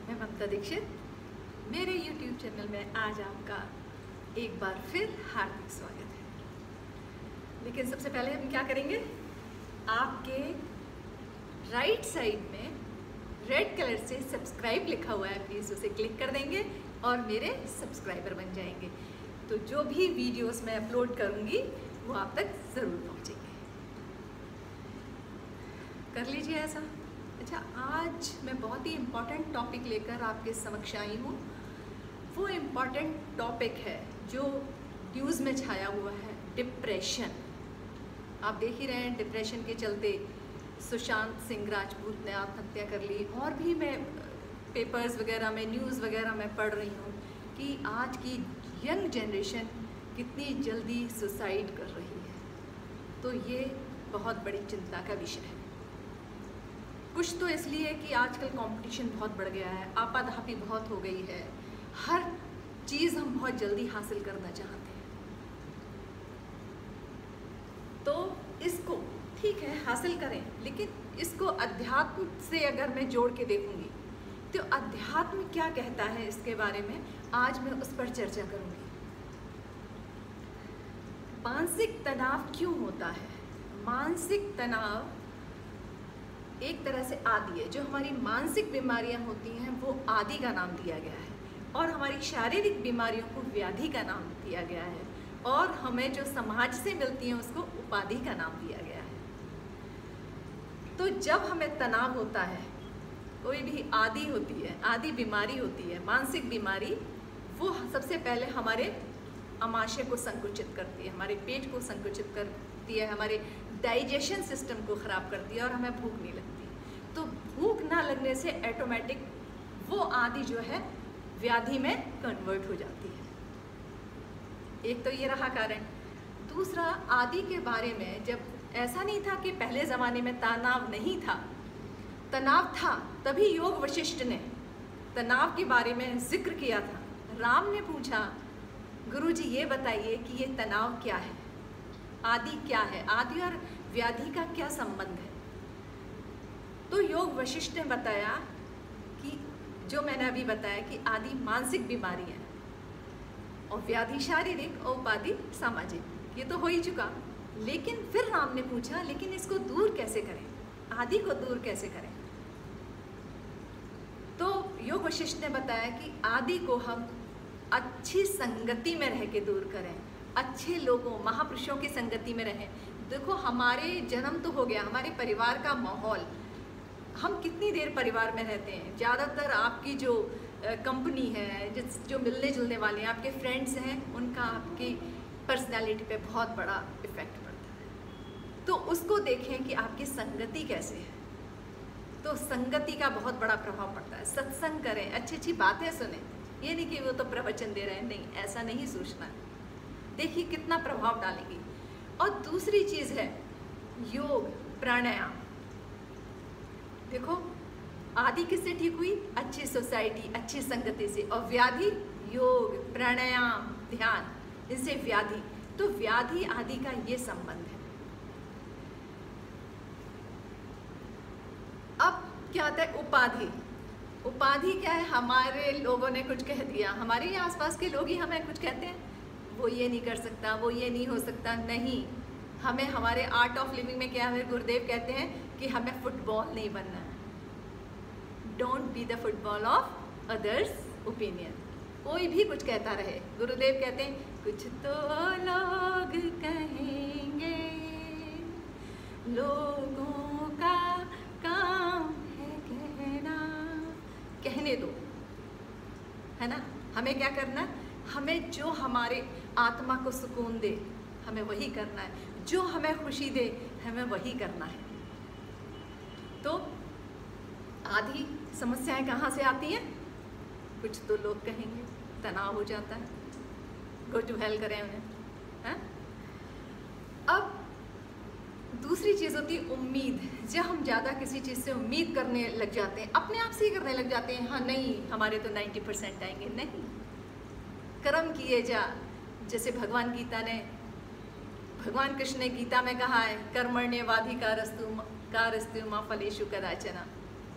मैं ममता दीक्षित, मेरे YouTube channel में आज आपका एक बार फिर हार्दिक स्वागत है। लेकिन सबसे पहले हम क्या करेंगे, आपके राइट साइड में रेड कलर से सब्सक्राइब लिखा हुआ है, प्लीज़ उसे क्लिक कर देंगे और मेरे सब्सक्राइबर बन जाएंगे। तो जो भी वीडियोस मैं अपलोड करूँगी वो आप तक ज़रूर पहुँचेंगे। कर लीजिए ऐसा। अच्छा, आज मैं बहुत ही इम्पॉर्टेंट टॉपिक लेकर आपके समक्ष आई हूँ। वो इम्पॉर्टेंट टॉपिक है जो न्यूज़ में छाया हुआ है, डिप्रेशन। आप देख ही रहे हैं, डिप्रेशन के चलते सुशांत सिंह राजपूत ने आत्महत्या कर ली। और भी मैं पेपर्स वगैरह में, न्यूज़ वगैरह में पढ़ रही हूँ कि आज की यंग जनरेशन कितनी जल्दी सुसाइड कर रही है। तो ये बहुत बड़ी चिंता का विषय है। कुछ तो इसलिए कि आजकल कंपटीशन बहुत बढ़ गया है, आपाधापी बहुत हो गई है, हर चीज़ हम बहुत जल्दी हासिल करना चाहते हैं। तो इसको ठीक है हासिल करें, लेकिन इसको अध्यात्म से अगर मैं जोड़ के देखूंगी तो अध्यात्म क्या कहता है इसके बारे में आज मैं उस पर चर्चा करूंगी। मानसिक तनाव क्यों होता है? मानसिक तनाव एक तरह से आदि है। जो हमारी मानसिक बीमारियां होती हैं वो आदि का नाम दिया गया है, और हमारी शारीरिक बीमारियों को व्याधि का नाम दिया गया है, और हमें जो समाज से मिलती हैं उसको उपाधि का नाम दिया गया है। तो जब हमें तनाव होता है, कोई भी आदि होती है, आदि बीमारी होती है, मानसिक बीमारी, वो सबसे पहले हमारे आमाशय को संकुचित करती है, हमारे पेट को संकुचित करती है, हमारे डाइजेशन सिस्टम को ख़राब करती है और हमें भूख नहीं लगती। तो भूख ना लगने से ऑटोमेटिक वो आदि जो है व्याधि में कन्वर्ट हो जाती है। एक तो ये रहा कारण। दूसरा, आदि के बारे में, जब ऐसा नहीं था कि पहले ज़माने में तनाव नहीं था, तनाव था, तभी योग वशिष्ठ ने तनाव के बारे में जिक्र किया था। राम ने पूछा, गुरुजी ये बताइए कि ये तनाव क्या है, आदि क्या है, आदि और व्याधि का क्या संबंध है? तो योग वशिष्ठ ने बताया कि जो मैंने अभी बताया कि आदि मानसिक बीमारी है और व्याधि शारीरिक और उपाधि सामाजिक। ये तो हो ही चुका। लेकिन फिर राम ने पूछा, लेकिन इसको दूर कैसे करें, आदि को दूर कैसे करें? तो योग वशिष्ठ ने बताया कि आदि को हम अच्छी संगति में रह के दूर करें, अच्छे लोगों, महापुरुषों की संगति में रहें। देखो, हमारे जन्म तो हो गया, हमारे परिवार का माहौल, हम कितनी देर परिवार में रहते हैं। ज़्यादातर आपकी जो कंपनी है, जो मिलने जुलने वाले हैं, आपके फ्रेंड्स हैं, उनका आपकी पर्सनालिटी पे बहुत बड़ा इफ़ेक्ट पड़ता है। तो उसको देखें कि आपकी संगति कैसे है। तो संगति का बहुत बड़ा प्रभाव पड़ता है। सत्संग करें, अच्छी अच्छी बातें सुनें। ये नहीं कि वो तो प्रवचन दे रहे हैं, नहीं, ऐसा नहीं सोचना है। देखिए कितना प्रभाव डालेगी। और दूसरी चीज़ है योग, प्राणायाम। देखो, आदि किससे ठीक हुई? अच्छी सोसाइटी, अच्छी संगति से। और व्याधि, योग, प्राणायाम, ध्यान, इनसे व्याधि। तो व्याधि आदि का ये संबंध है। अब क्या आता है? उपाधि। उपाधि क्या है? हमारे लोगों ने कुछ कह दिया, हमारे ही आसपास के लोग ही हमें कुछ कहते हैं, वो ये नहीं कर सकता, वो ये नहीं हो सकता। नहीं, हमें हमारे आर्ट ऑफ लिविंग में क्या है, गुरुदेव कहते हैं कि हमें फुटबॉल नहीं बनना है। Don't be the football of others opinion. कोई भी कुछ कहता रहे, गुरुदेव कहते हैं कुछ तो लोग कहेंगे, लोगों का काम है कहना। कहने दो, है ना। हमें क्या करना है? हमें जो हमारे आत्मा को सुकून दे, हमें वही करना है। जो हमें खुशी दे, हमें वही करना है। तो आधी समस्याएं कहाँ से आती हैं? कुछ तो लोग कहेंगे, तनाव हो जाता है, गो टू हेल करें उन्हें, है? अब दूसरी चीज़ होती है उम्मीद। जब हम ज़्यादा किसी चीज़ से उम्मीद करने लग जाते हैं, अपने आप से ही करने लग जाते हैं, हाँ नहीं हमारे तो 90% आएंगे। नहीं, कर्म किए जा। जैसे भगवान कृष्ण ने गीता में कहा है, कर्मण्येवाधिकारस्तु मा फलेषु कदाचन,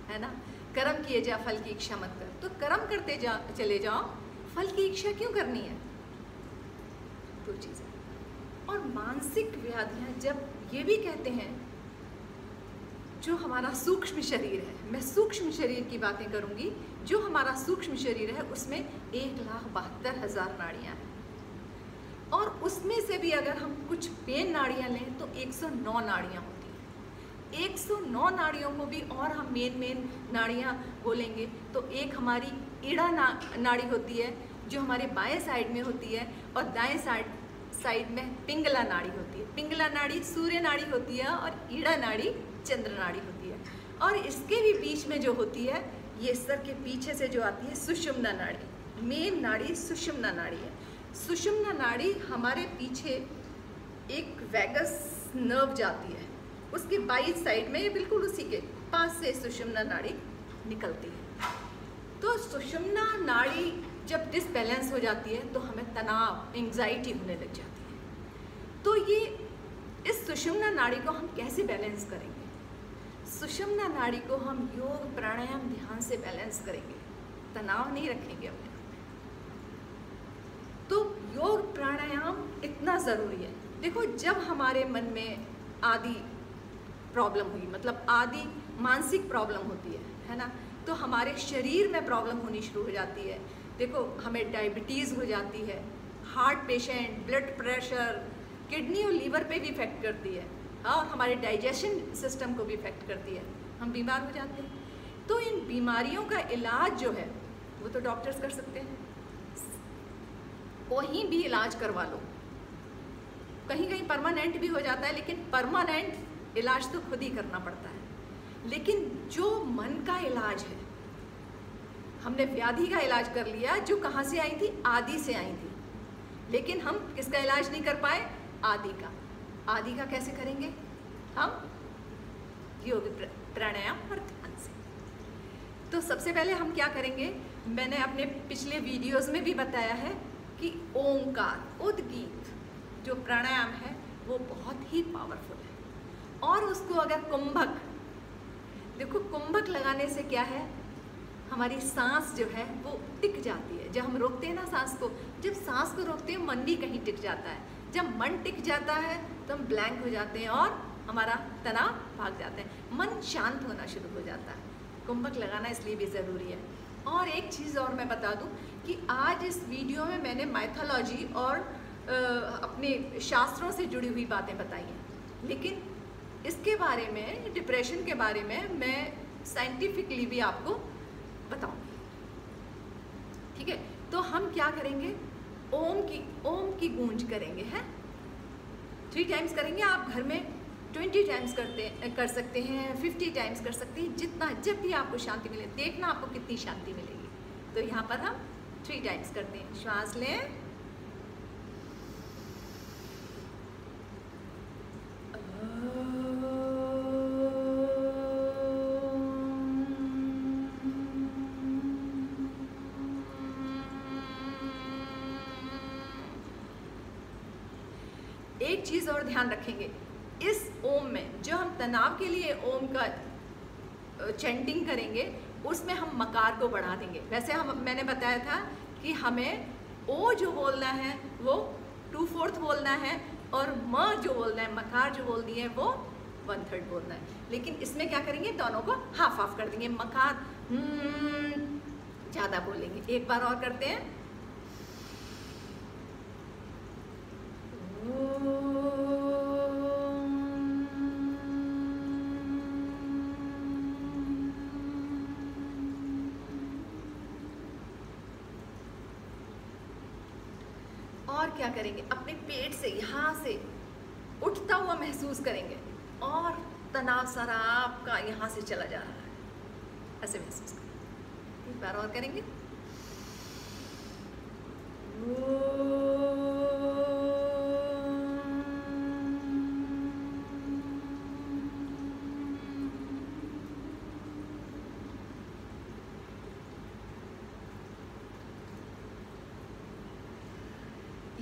है ना। कर्म किए जा फल की इच्छा मत कर। तो कर्म करते चले जाओ, फल की इच्छा क्यों करनी है? दो चीज़ें। और मानसिक व्याधियाँ जब ये भी कहते हैं, जो हमारा सूक्ष्म शरीर है, मैं सूक्ष्म शरीर की बातें करूंगी, जो हमारा सूक्ष्म शरीर है उसमें 1,72,000 नाड़ियाँ हैं, और उसमें से भी अगर हम कुछ पेन नाड़ियाँ लें तो 109 नाड़ियाँ होती हैं। 109 नाड़ियों को भी और हम मेन नाड़ियाँ बोलेंगे तो एक हमारी ईड़ा नाड़ी होती है जो हमारे बाएं साइड में होती है, और दाएं साइड में पिंगला नाड़ी होती है। पिंगला नाड़ी सूर्य नाड़ी होती है और ईड़ा नाड़ी चंद्र नाड़ी होती है। और इसके भी बीच में जो होती है, ये सर के पीछे से जो आती है सुषुम्ना नाड़ी, मेन नाड़ी सुषुम्ना नाड़ी है। सुषुम्ना नाड़ी हमारे पीछे एक वैगस नर्व जाती है, उसके बाई साइड में बिल्कुल उसी के पास से सुषुम्ना नाड़ी निकलती है। तो सुषुम्ना नाड़ी जब डिसबैलेंस हो जाती है तो हमें तनाव, एंग्जाइटी होने लग जाती है। तो ये इस सुषुम्ना नाड़ी को हम कैसे बैलेंस करेंगे? सुषुम्ना नाड़ी को हम योग, प्राणायाम, ध्यान से बैलेंस करेंगे, तनाव नहीं रखेंगे अपने। तो योग प्राणायाम इतना ज़रूरी है। देखो, जब हमारे मन में आदि प्रॉब्लम हुई, मतलब आदि मानसिक प्रॉब्लम होती है ना, तो हमारे शरीर में प्रॉब्लम होनी शुरू हो जाती है। देखो, हमें डायबिटीज़ हो जाती है, heart patient, blood pressure, kidney और लीवर पे भी इफेक्ट करती है, और हमारे डाइजेशन सिस्टम को भी इफेक्ट करती है, हम बीमार हो जाते हैं। तो इन बीमारियों का इलाज जो है वो तो डॉक्टर्स कर सकते हैं, कहीं भी इलाज करवा लो, कहीं कहीं परमानेंट भी हो जाता है, लेकिन परमानेंट इलाज तो खुद ही करना पड़ता है। लेकिन जो मन का इलाज है, हमने व्याधि का इलाज कर लिया जो कहाँ से आई थी? आदि से आई थी, लेकिन हम किसका इलाज नहीं कर पाए? आदि का। आदि का कैसे करेंगे? हम योग, प्राणायाम और ध्यान से। तो सबसे पहले हम क्या करेंगे, मैंने अपने पिछले वीडियोस में भी बताया है कि ओंकार, उद्गीत जो प्राणायाम है वो बहुत ही पावरफुल है। और उसको अगर कुंभक, देखो कुंभक लगाने से क्या है, हमारी सांस जो है वो टिक जाती है। जब हम रोकते हैं ना सांस को, जब सांस को रोकते हैं मन भी कहीं टिक जाता है। जब मन टिक जाता है तो हम ब्लैंक हो जाते हैं और हमारा तनाव भाग जाता है, मन शांत होना शुरू हो जाता है। कुंभक लगाना इसलिए भी ज़रूरी है। और एक चीज़ और मैं बता दूं कि आज इस वीडियो में मैंने माइथोलॉजी और अपने शास्त्रों से जुड़ी हुई बातें बताई हैं, लेकिन इसके बारे में, डिप्रेशन के बारे में मैं साइंटिफिकली भी आपको बताऊंगी। ठीक है, तो हम क्या करेंगे, ओम की गूंज करेंगे, हैं 3 टाइम्स करेंगे। आप घर में 20 टाइम्स कर सकते हैं, 50 टाइम्स कर सकते हैं, जितना, जब भी आपको शांति मिले। देखना आपको कितनी शांति मिलेगी। तो यहाँ पर हम 3 टाइम्स करते हैं। श्वास लें, एक चीज़ और ध्यान रखेंगे, इस ओम में जो हम तनाव के लिए ओम का चैंटिंग करेंगे, उसमें हम मकार को बढ़ा देंगे। वैसे मैंने बताया था कि हमें ओ जो बोलना है वो 2/4 बोलना है, और म जो बोलना है, मकार जो बोलनी है वो 1/3 बोलना है। लेकिन इसमें क्या करेंगे, दोनों को हाफ कर देंगे। मकार ज़्यादा बोलेंगे। एक बार और करते हैं। और क्या करेंगे, अपने पेट से यहाँ से उठता हुआ महसूस करेंगे, और तनाव सारा आपका यहाँ से चला जा रहा है, ऐसे महसूस करेंगे। एक बार और करेंगे।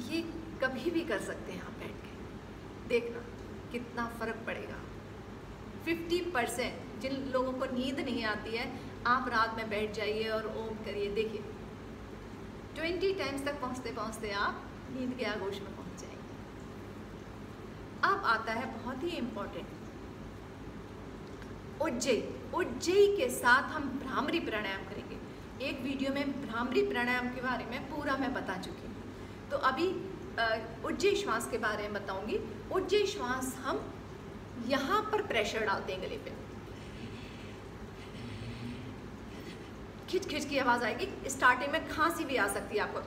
ये कभी भी कर सकते हैं आप बैठ के, देखना कितना फ़र्क पड़ेगा। 50% जिन लोगों को नींद नहीं आती है, आप रात में बैठ जाइए और ओम करिए, देखिए 20 टाइम्स तक पहुँचते पहुँचते आप नींद के आगोश में पहुँच जाएंगे। अब आता है बहुत ही इम्पोर्टेंट उज्जयी। उज्जयी के साथ हम भ्रामरी प्राणायाम करेंगे। एक वीडियो में भ्रामरी प्राणायाम के बारे में पूरा मैं बता चुकी हूँ, तो अभी उज्जयी श्वास के बारे में बताऊंगी। उज्जयी श्वास हम यहाँ पर प्रेशर डालते हैं गले पे, खिंच खिंच की आवाज आएगी। स्टार्टिंग में खांसी भी आ सकती है आपको,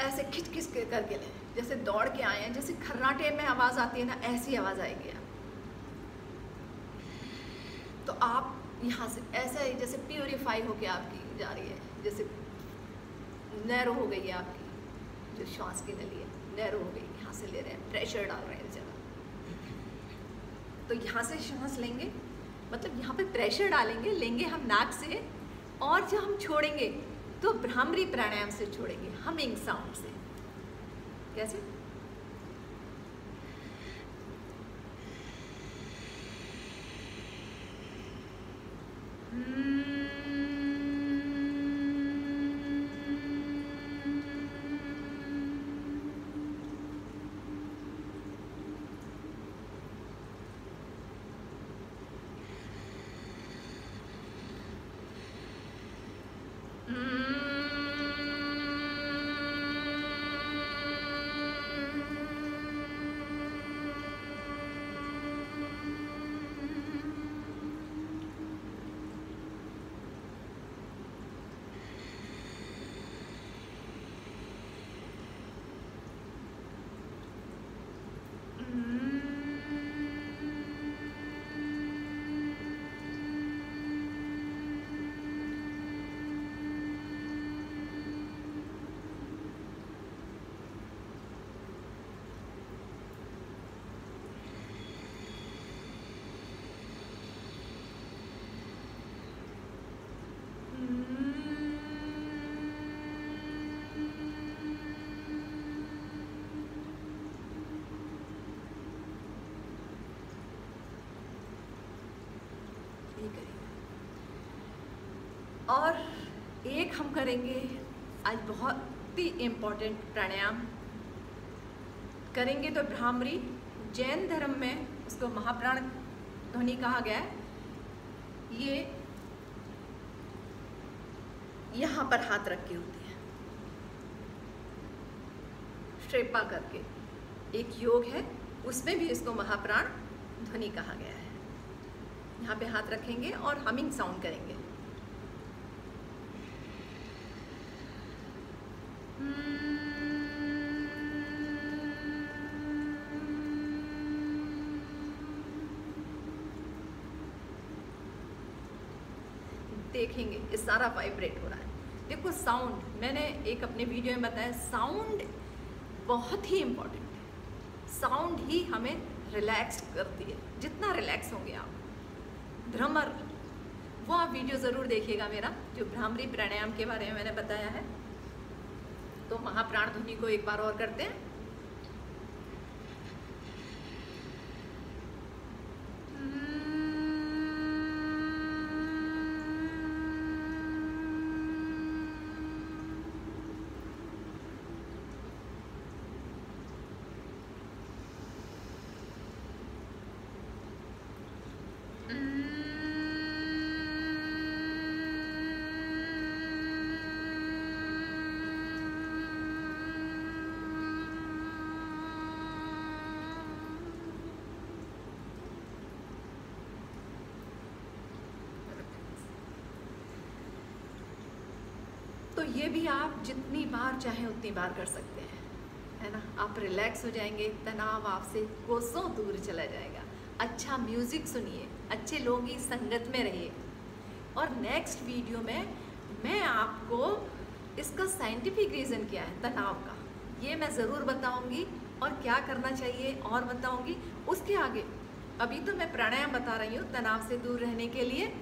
ऐसे खिंच खिंच करके लें, जैसे दौड़ के आए हैं, जैसे खर्राटे में आवाज आती है ना, ऐसी आवाज आएगी आप। तो आप यहाँ से ऐसा ही जैसे प्यूरिफाई होके आपकी जा रही है, जैसे नैरो हो गई है आपकी जो श्वास की नली है, नैरो हो गई। यहाँ से ले रहे हैं, प्रेशर डाल रहे हैं इस जगह। तो यहाँ से श्वास लेंगे, मतलब यहाँ पे प्रेशर डालेंगे, लेंगे हम नाक से, और जब हम छोड़ेंगे तो भ्रामरी प्राणायाम से छोड़ेंगे, हमिंग साउंड से। कैसे? और एक हम करेंगे आज बहुत ही इम्पोर्टेंट प्राणायाम करेंगे, तो भ्रामरी जैन धर्म में उसको महाप्राण ध्वनि कहा गया है। ये यहाँ पर हाथ रख के होती है, श्रेपा करके एक योग है, उसमें भी इसको महाप्राण ध्वनि कहा गया है। यहाँ पे हाथ रखेंगे और हमिंग साउंड करेंगे। देखेंगे ये सारा वाइब्रेट हो रहा है। देखो साउंड, मैंने एक अपने वीडियो में बताया, साउंड बहुत ही इम्पोर्टेंट है। साउंड ही हमें रिलैक्स करती है। जितना रिलैक्स होंगे आप, भ्रमर, वो आप वीडियो ज़रूर देखिएगा मेरा, जो भ्रामरी प्राणायाम के बारे में मैंने बताया है। तो महाप्राण ध्वनि को एक बार और करते हैं। तो ये भी आप जितनी बार चाहें उतनी बार कर सकते हैं, है ना। आप रिलैक्स हो जाएंगे, तनाव आपसे कोसों दूर चला जाएगा। अच्छा म्यूज़िक सुनिए, अच्छे लोगों की संगत में रहिए। और नेक्स्ट वीडियो में मैं आपको इसका साइंटिफिक रीज़न क्या है तनाव का, ये मैं ज़रूर बताऊंगी, और क्या करना चाहिए और बताऊंगी। उसके आगे अभी तो मैं प्राणायाम बता रही हूँ तनाव से दूर रहने के लिए,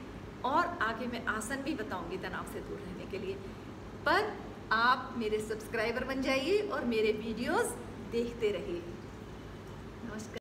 और आगे मैं आसन भी बताऊंगी तनाव से दूर रहने के लिए। पर आप मेरे सब्सक्राइबर बन जाइए और मेरे वीडियोस देखते रहिए। नमस्कार।